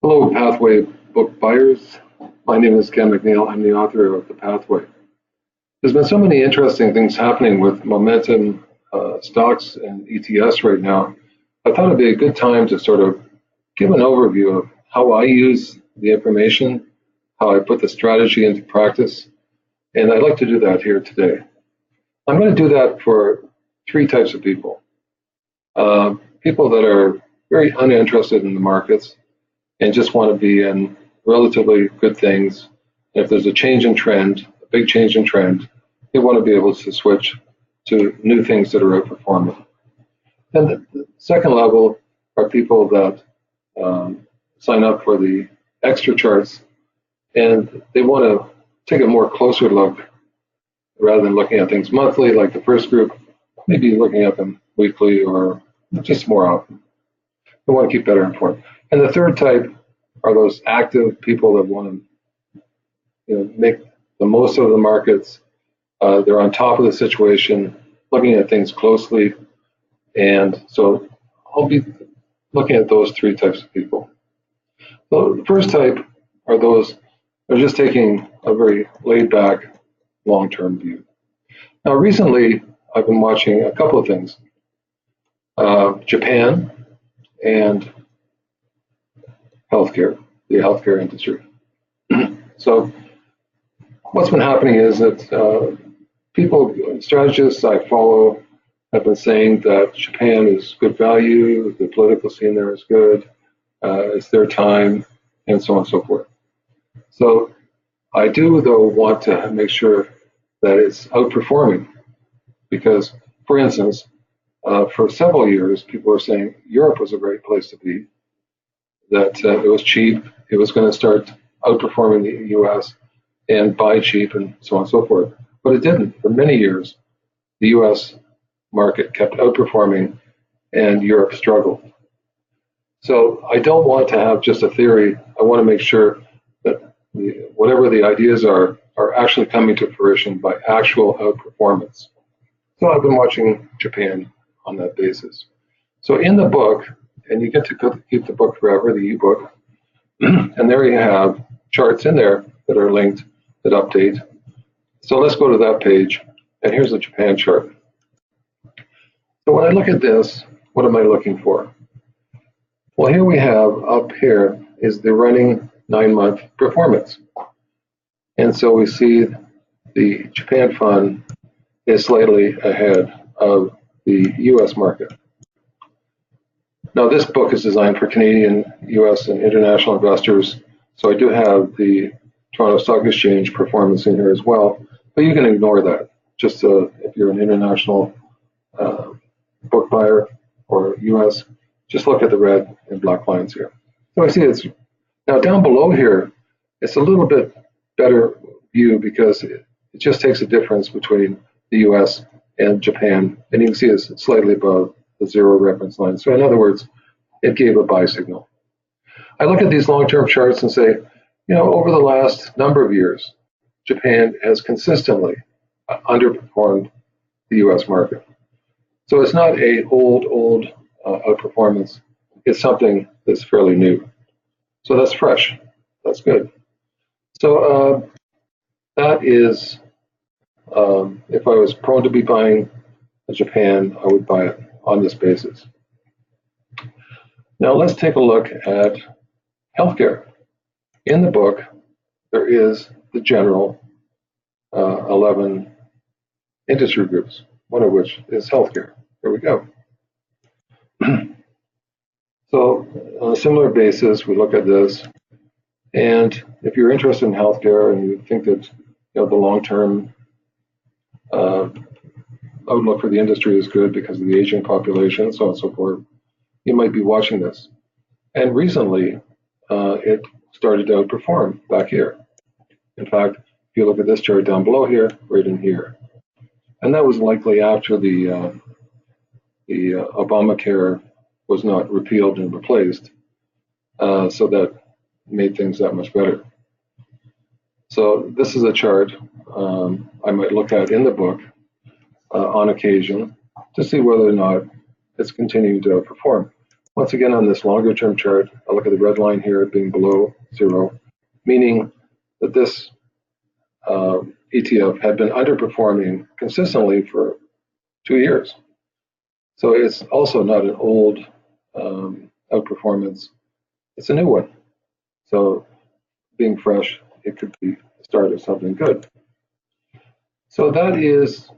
Hello, Pathway book buyers. My name is Ken McNeil. I'm the author of The Pathway. There's been so many interesting things happening with momentum stocks and ETFs right now. I thought it'd be a good time to sort of give an overview of how I use the information, how I put the strategy into practice, and I'd like to do that here today. I'm going to do that for three types of people. People that are very uninterested in the markets and just want to be in relatively good things. If there's a change in trend, a big change in trend, they want to be able to switch to new things that are outperforming. And the second level are people that sign up for the extra charts and they want to take a more closer look rather than looking at things monthly like the first group, maybe looking at them weekly or just more often. They want to keep better informed. And the third type are those active people that want to make the most of the markets. They're on top of the situation, looking at things closely. And so I'll be looking at those three types of people. So the first type are those that are just taking a very laid back, long-term view. Now, recently, I've been watching a couple of things. Japan and healthcare, the healthcare industry. So what's been happening is that strategists I follow have been saying that Japan is good value, the political scene there is good, it's their time, and so on and so forth. So I do, though, want to make sure that it's outperforming because, for instance, for several years, people were saying Europe was a great place to be, that it was cheap, it was going to start outperforming the US and buy cheap and so on and so forth. But it didn't. For many years, the US market kept outperforming and Europe struggled. So I don't want to have just a theory. I want to make sure that whatever the ideas are actually coming to fruition by actual outperformance. So I've been watching Japan on that basis. So in the book, and you get to keep the book forever, the ebook, and there you have charts in there that are linked that update. So let's go to that page, and here's the Japan chart. So when I look at this, what am I looking for? Well, here we have up here is the running 9-month performance. And so we see the Japan fund is slightly ahead of the US market. Now, this book is designed for Canadian, US, and international investors, so I do have the Toronto Stock Exchange performance in here as well, but you can ignore that. Just if you're an international book buyer or US, just look at the red and black lines here. So I see it's now down below here, it's a little bit better view because it just takes a difference between the US and Japan, and you can see it's slightly above the zero reference line. So in other words, it gave a buy signal. I look at these long-term charts and say, over the last number of years, Japan has consistently underperformed the US market. So it's not a old outperformance. It's something that's fairly new. So that's fresh. That's good. So that is, if I was prone to be buying Japan, I would buy it on this basis. Now let's take a look at healthcare. In the book, there is the general 11 industry groups, one of which is healthcare. Here we go. So on a similar basis, we look at this, and if you're interested in healthcare and you think that the long-term outlook for the industry is good because of the aging population, so on and so forth, you might be watching this. And recently, it started to outperform back here. In fact, if you look at this chart down below here, right in here. And that was likely after the Obamacare was not repealed and replaced, so that made things that much better. So this is a chart I might look at in the book on occasion to see whether or not it's continuing to outperform. Once again, on this longer term chart, I look at the red line here being below zero, meaning that this ETF had been underperforming consistently for 2 years. So it's also not an old outperformance, it's a new one. So being fresh, it could be the start of something good. So that is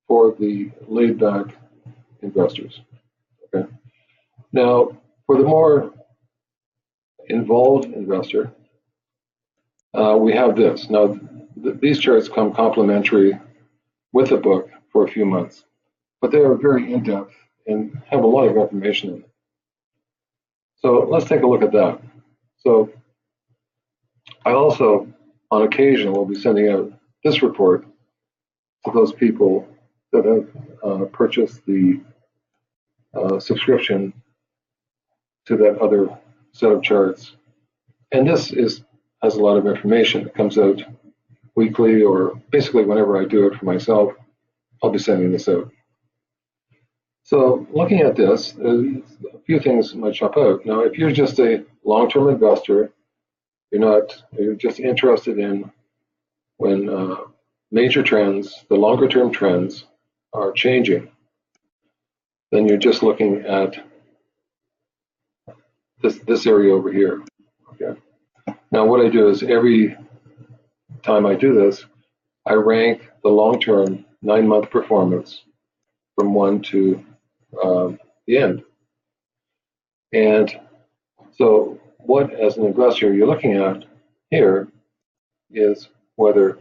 for the laid back investors. Okay. Now, for the more involved investor, we have this. Now, these charts come complementary with the book for a few months, but they are very in-depth and have a lot of information in them. So let's take a look at that. So I also, on occasion, will be sending out this report to those people that have purchased the subscription to that other set of charts. And this has a lot of information. It comes out weekly, or basically whenever I do it for myself, I'll be sending this out. So looking at this, a few things might jump out. Now, if you're just a long-term investor, you're just interested in when major trends, the longer-term trends are changing, then you're just looking at this area over here. Okay. Now, what I do is every time I do this, I rank the long-term 9-month performance from 1 to the end. And so what, as an investor, you're looking at here is whether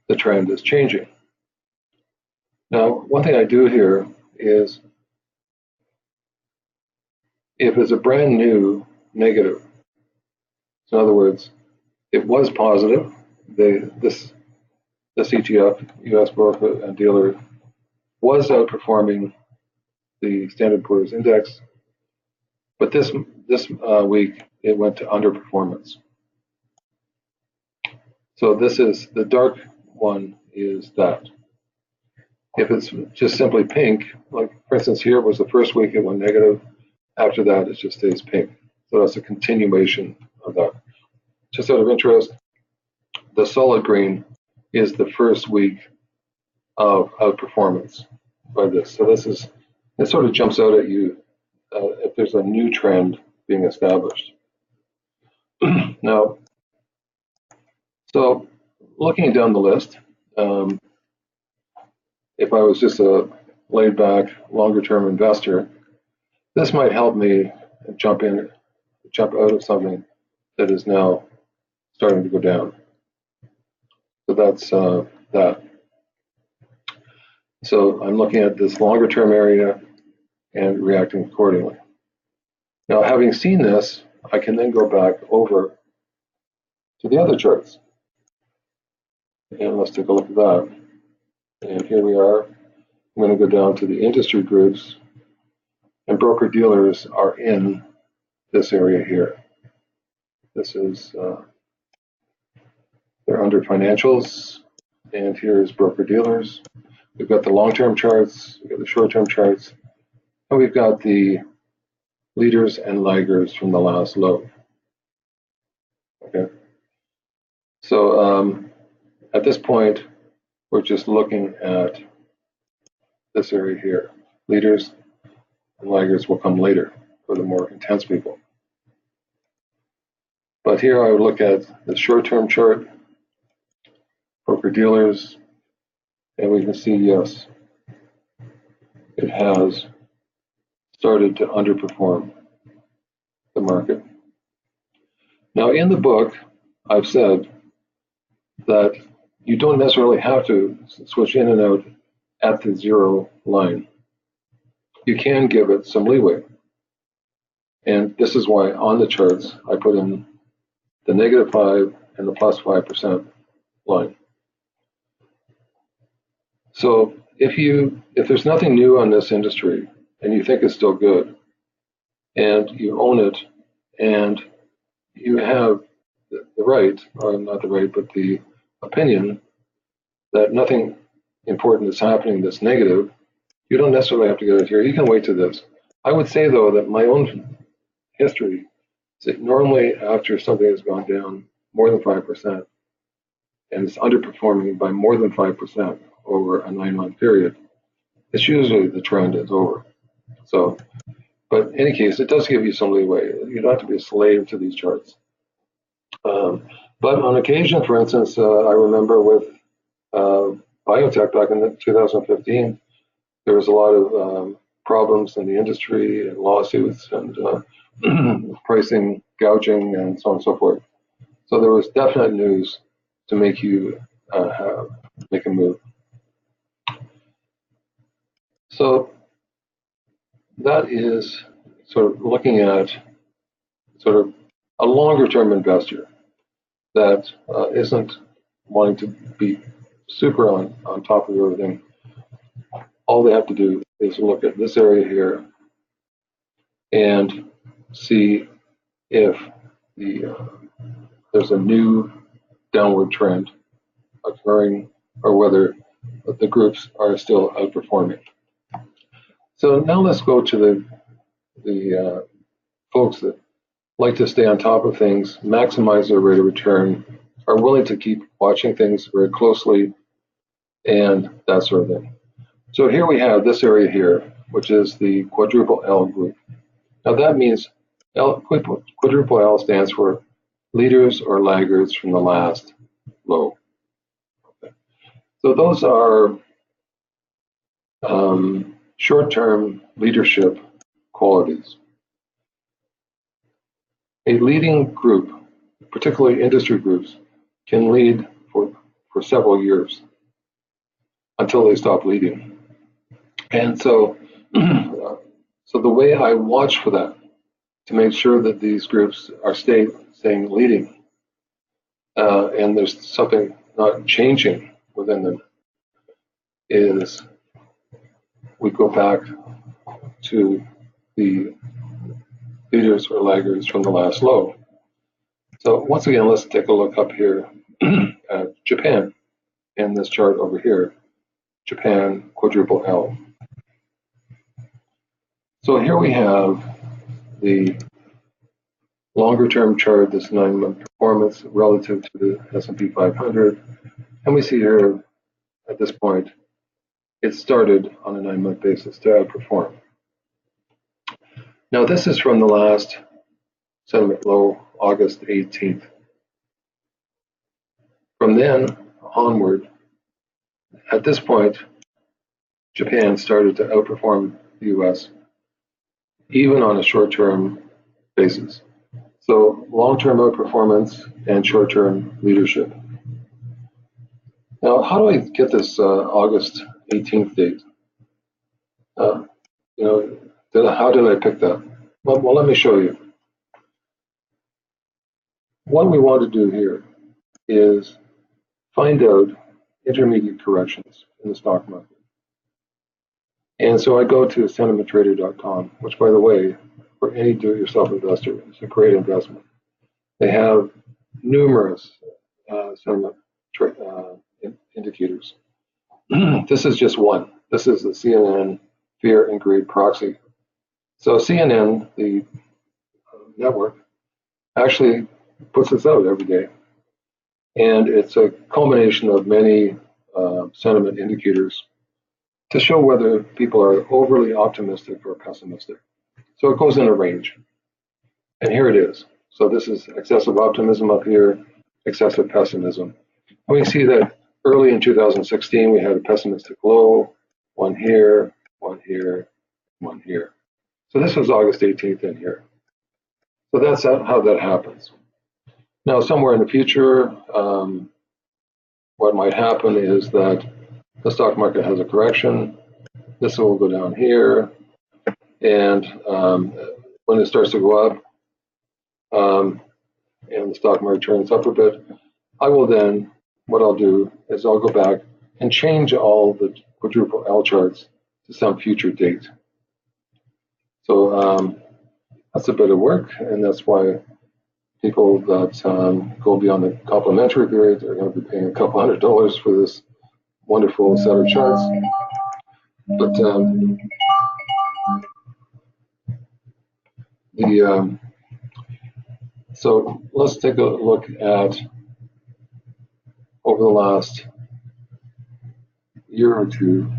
the trend is changing. Now, one thing I do here is if it's a brand new negative, so in other words, it was positive, this ETF, US broker and dealer, was outperforming the Standard & Poor's index, but this week it went to underperformance. So this is the dark one, is that. If it's just simply pink, like for instance here was the first week it went negative, after that it just stays pink. So that's a continuation of that. Just out of interest, the solid green is the first week of outperformance by this. So it sort of jumps out at you if there's a new trend being established. Now, so looking down the list, if I was just a laid back, longer term investor, this might help me jump out of something that is now starting to go down. So that's that. So I'm looking at this longer term area and reacting accordingly. Now, having seen this, I can then go back over to the other charts. And let's take a look at that. And here we are. I'm going to go down to the industry groups, and broker dealers are in this area here. This is, they're under financials, and here's broker dealers. We've got the long-term charts, we've got the short-term charts, and we've got the leaders and laggers from the last low. Okay. So at this point, we're just looking at this area here. Leaders and laggers will come later for the more intense people. But here I would look at the short-term chart, broker dealers, and we can see, yes, it has started to underperform the market. Now, in the book, I've said that you don't necessarily have to switch in and out at the zero line. You can give it some leeway. And this is why on the charts, I put in the -5 and the +5% line. So if there's nothing new on this industry and you think it's still good and you own it and you have the right, or not the right, but the opinion that nothing important is happening that's negative, you don't necessarily have to get it here. You can wait to this. I would say, though, that my own history is that normally after something has gone down more than 5% and it's underperforming by more than 5% over a 9-month period, it's usually the trend is over. So, but in any case, it does give you some leeway. You don't have to be a slave to these charts. But on occasion, for instance, I remember with biotech back in 2015, there was a lot of problems in the industry and lawsuits and pricing gouging and so on and so forth. So there was definite news to make you make a move. So that is sort of looking at sort of a longer term investor that isn't wanting to be super on top of everything. All they have to do is look at this area here and see if there's a new downward trend occurring or whether the groups are still outperforming. So now let's go to the folks that like to stay on top of things, maximize their rate of return, are willing to keep watching things very closely, and that sort of thing. So here we have this area here, which is the quadruple L group. Now that means quadruple L stands for leaders or laggards from the last low. Okay. So those are short-term leadership qualities. A leading group, particularly industry groups, can lead for several years until they stop leading. And so, so the way I watch for that to make sure that these groups are staying leading and there's something not changing within them is we go back to the leaders or laggards from the last low. So once again, let's take a look up here at Japan in this chart over here, Japan quadruple L. So here we have the longer term chart, this 9-month performance relative to the S&P 500. And we see here at this point, it started on a 9-month basis to outperform. Now this is from the last sentiment low, August 18th. From then onward, at this point, Japan started to outperform the US, even on a short-term basis. So long-term outperformance and short-term leadership. Now, how do I get this August 18th date? How did I pick that? Well, let me show you. What we want to do here is find out intermediate corrections in the stock market. And so I go to sentimenttrader.com, which, by the way, for any do-it-yourself investor, is a great investment. They have numerous sentiment indicators. This is just one. This is the CNN Fear and Greed Proxy. So CNN, the network, actually puts this out every day. And it's a culmination of many sentiment indicators to show whether people are overly optimistic or pessimistic. So it goes in a range. And here it is. So this is excessive optimism up here, excessive pessimism. And we see that early in 2016, we had a pessimistic low, one here, one here, one here. So this was August 18th in here. So that's how that happens. Now, somewhere in the future, what might happen is that the stock market has a correction. This will go down here. And when it starts to go up and the stock market turns up a bit, I will then, what I'll do is I'll go back and change all the quadruple L charts to some future date. So that's a bit of work, and that's why people that go beyond the complimentary period are going to be paying a couple $100 for this wonderful set of charts. But The so let's take a look at over the last year or two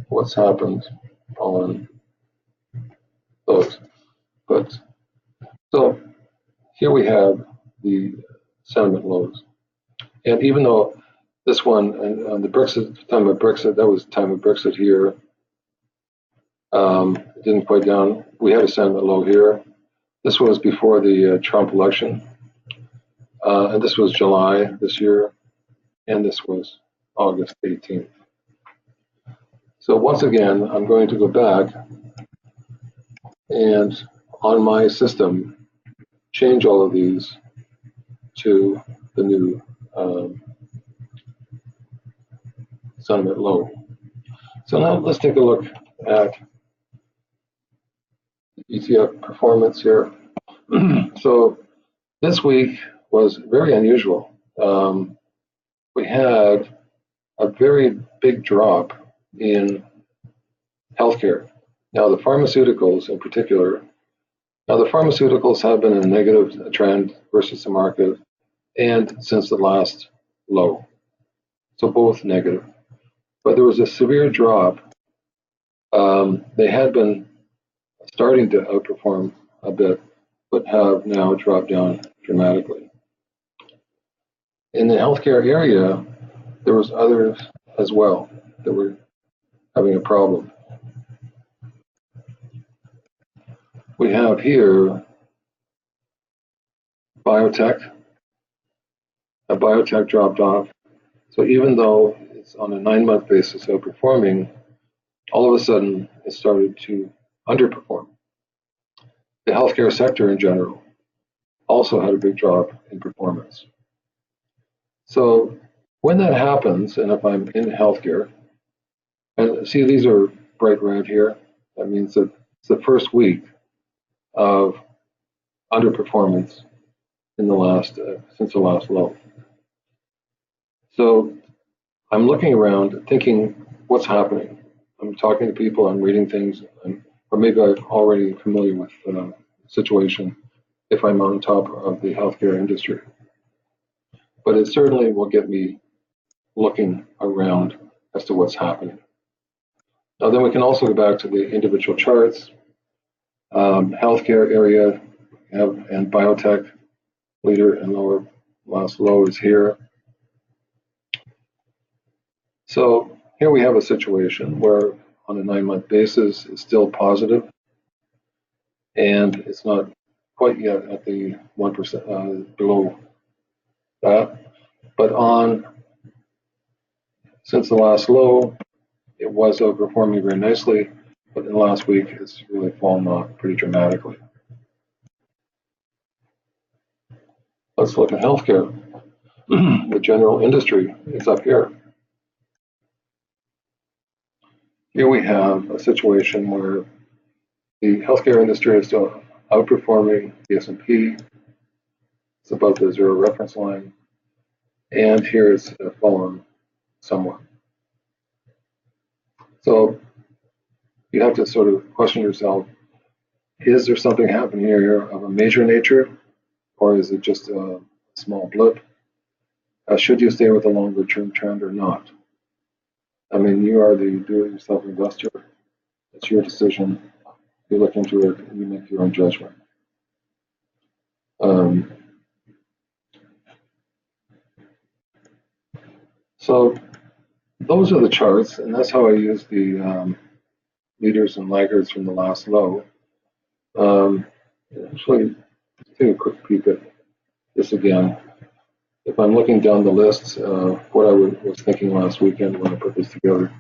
what's happened on those. But so here we have the sentiment lows, and even though this one and the Brexit time of Brexit, that was time of Brexit here. It didn't quite down. We had a sentiment low here. This was before the Trump election, and this was July this year, and this was August 18th. So once again, I'm going to go back and on my system change all of these to the new sentiment low. So now let's take a look at ETF performance here. So this week was very unusual. We had a very big drop in healthcare. Now the pharmaceuticals in particular, now the pharmaceuticals have been in a negative trend versus the market and since the last low. So both negative. But there was a severe drop. They had been starting to outperform a bit, but have now dropped down dramatically. In the healthcare area, there was others as well that were having a problem. We have here biotech. A biotech dropped off. So even though it's on a 9-month basis outperforming, all of a sudden it started to underperform. The healthcare sector in general also had a big drop in performance. So when that happens, and if I'm in healthcare, and see these are bright red here, that means that it's the first week of underperformance in the last since the last low. So I'm looking around thinking, what's happening? I'm talking to people, I'm reading things, or maybe I'm already familiar with the situation if I'm on top of the healthcare industry. But it certainly will get me looking around as to what's happening. Now then we can also go back to the individual charts. Healthcare area and biotech leader and lower last low is here. So here we have a situation where on a 9-month basis it's still positive and it's not quite yet at the 1% below that, but since the last low it was outperforming very nicely, but in the last week it's really fallen off pretty dramatically. Let's look at healthcare. The general industry is up here. Here we have a situation where the healthcare industry is still outperforming the S&P. It's above the zero reference line, and here it's fallen somewhat. So you have to sort of question yourself, is there something happening here of a major nature, or is it just a small blip? Should you stay with a longer term trend or not? I mean, you are the do-it-yourself investor. It's your decision. You look into it and you make your own judgment. So those are the charts, and that's how I use the leaders and laggards from the last low. Actually, take a quick peek at this again. If I'm looking down the list, what I was thinking last weekend when I put this together.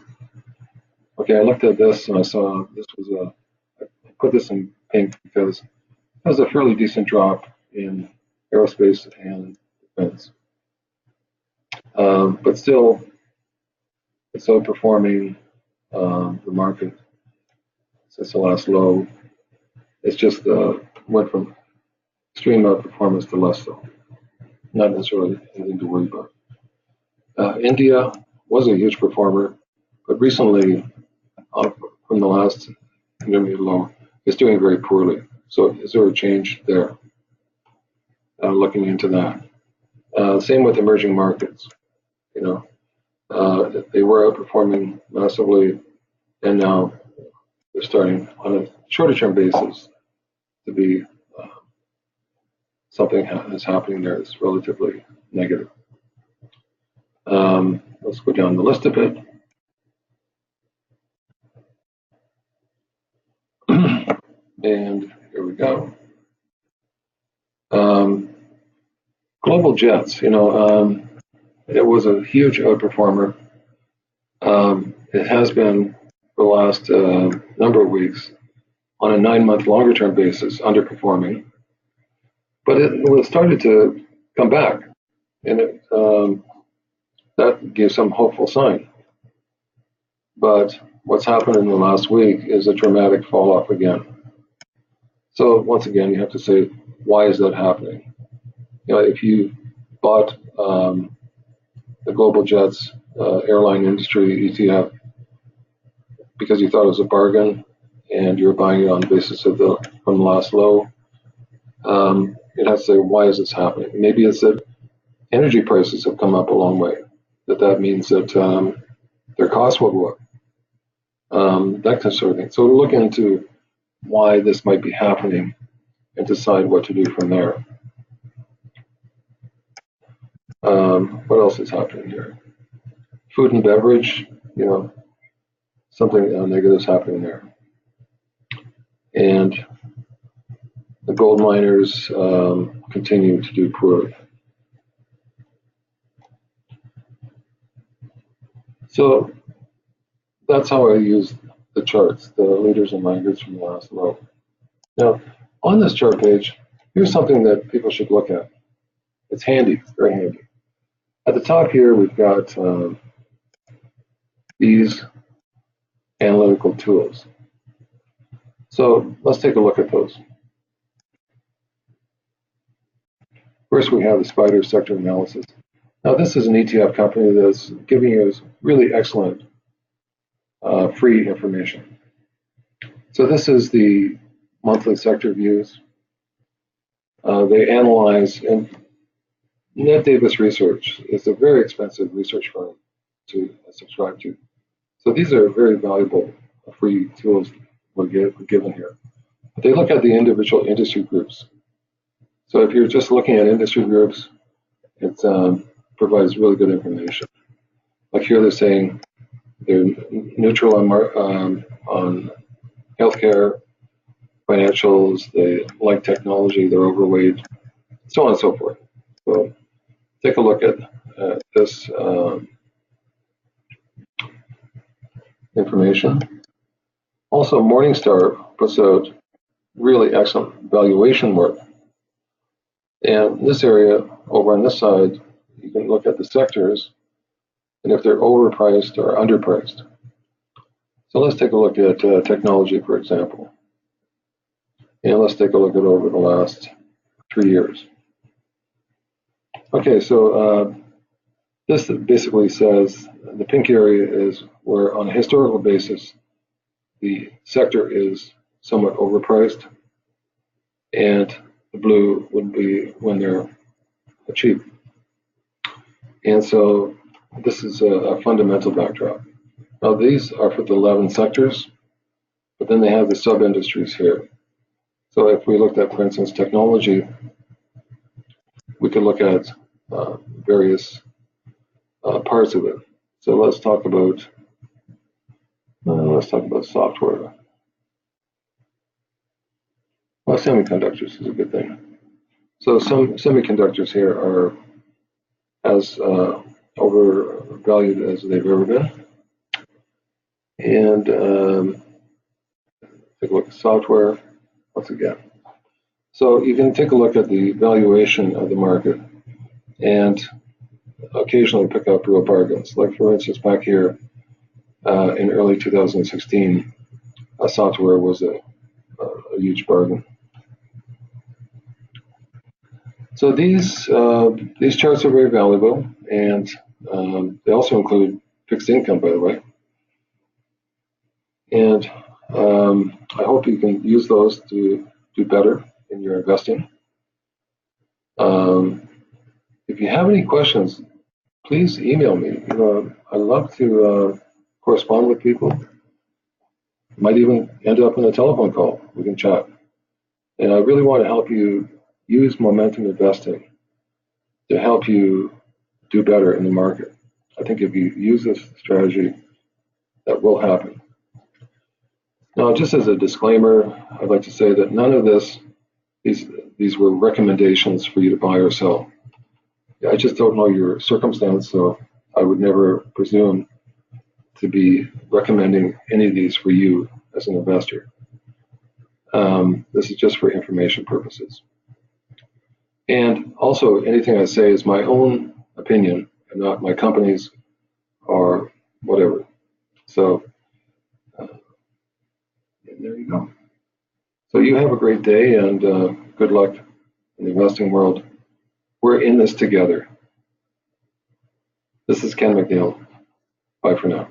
Okay, I looked at this and I saw this was I put this in pink because it was a fairly decent drop in aerospace and defense. But still, it's outperforming the market since the last low. It's just went from extreme outperformance to less so. Not necessarily anything to worry about. India was a huge performer, but recently, from the last intermediate low, it's doing very poorly. So is there a change there? Looking into that. Same with emerging markets. You know, they were outperforming massively, and now they're starting on a shorter term basis to be something is happening there that's relatively negative. Let's go down the list a bit. And here we go. Global jets, you know, it was a huge outperformer. It has been for the last number of weeks on a 9-month longer term basis underperforming, but it started to come back, and that gave some hopeful sign. But what's happened in the last week is a dramatic fall off again. So once again, you have to say, why is that happening? You know, if you bought the Global Jets airline industry ETF because you thought it was a bargain and you're buying it on the basis of from the last low, it has to say, why is this happening? Maybe it's that energy prices have come up a long way. That means that their costs will go up. That kind of sort of thing. So look into why this might be happening and decide what to do from there. What else is happening here? Food and beverage, you know, something negative is happening there. And the gold miners continue to do poorly. So that's how I use the charts, the leaders and laggards from the last low. Now, on this chart page, here's something that people should look at. It's handy, very handy. At the top here, we've got these analytical tools. So let's take a look at those. First, we have the SPDR sector analysis. Now, this is an ETF company that's giving you really excellent free information. So this is the monthly sector views. They analyze, and Ned Davis Research is a very expensive research firm to subscribe to. So these are very valuable free tools we're given here. But they look at the individual industry groups. So if you're just looking at industry groups, it provides really good information. Like here they're saying they're neutral on healthcare, financials, they like technology, they're overweight, so on and so forth. So take a look at this information. Also, Morningstar puts out really excellent valuation work. And this area, over on this side, you can look at the sectors and if they're overpriced or underpriced. So let's take a look at technology, for example. And let's take a look at over the last 3 years. Okay, so this basically says the pink area is where on a historical basis, the sector is somewhat overpriced, and the blue would be when they're cheap. And so this is a fundamental backdrop. Now these are for the 11 sectors, but then they have the sub-industries here. So if we looked at, for instance, technology, we could look at various parts of it. So let's talk about software. Well, semiconductors is a good thing. So some semiconductors here are as overvalued as they've ever been. And take a look at software once again. So you can take a look at the valuation of the market and occasionally pick up real bargains. Like for instance, back here in early 2016, software was a huge bargain. So these charts are very valuable, and they also include fixed income, by the way. And I hope you can use those to do better in your investing. If you have any questions, please email me. I love to correspond with people. Might even end up in a telephone call. We can chat. And I really want to help you use momentum investing to help you do better in the market. I think if you use this strategy, that will happen. Now, just as a disclaimer, I'd like to say that none of these were recommendations for you to buy or sell. I just don't know your circumstance, so I would never presume to be recommending any of these for you as an investor. This is just for information purposes. And also, anything I say is my own opinion and not my company's or whatever. So, and there you go. So you have a great day and good luck in the investing world. We're in this together. This is Ken McNeil. Bye for now.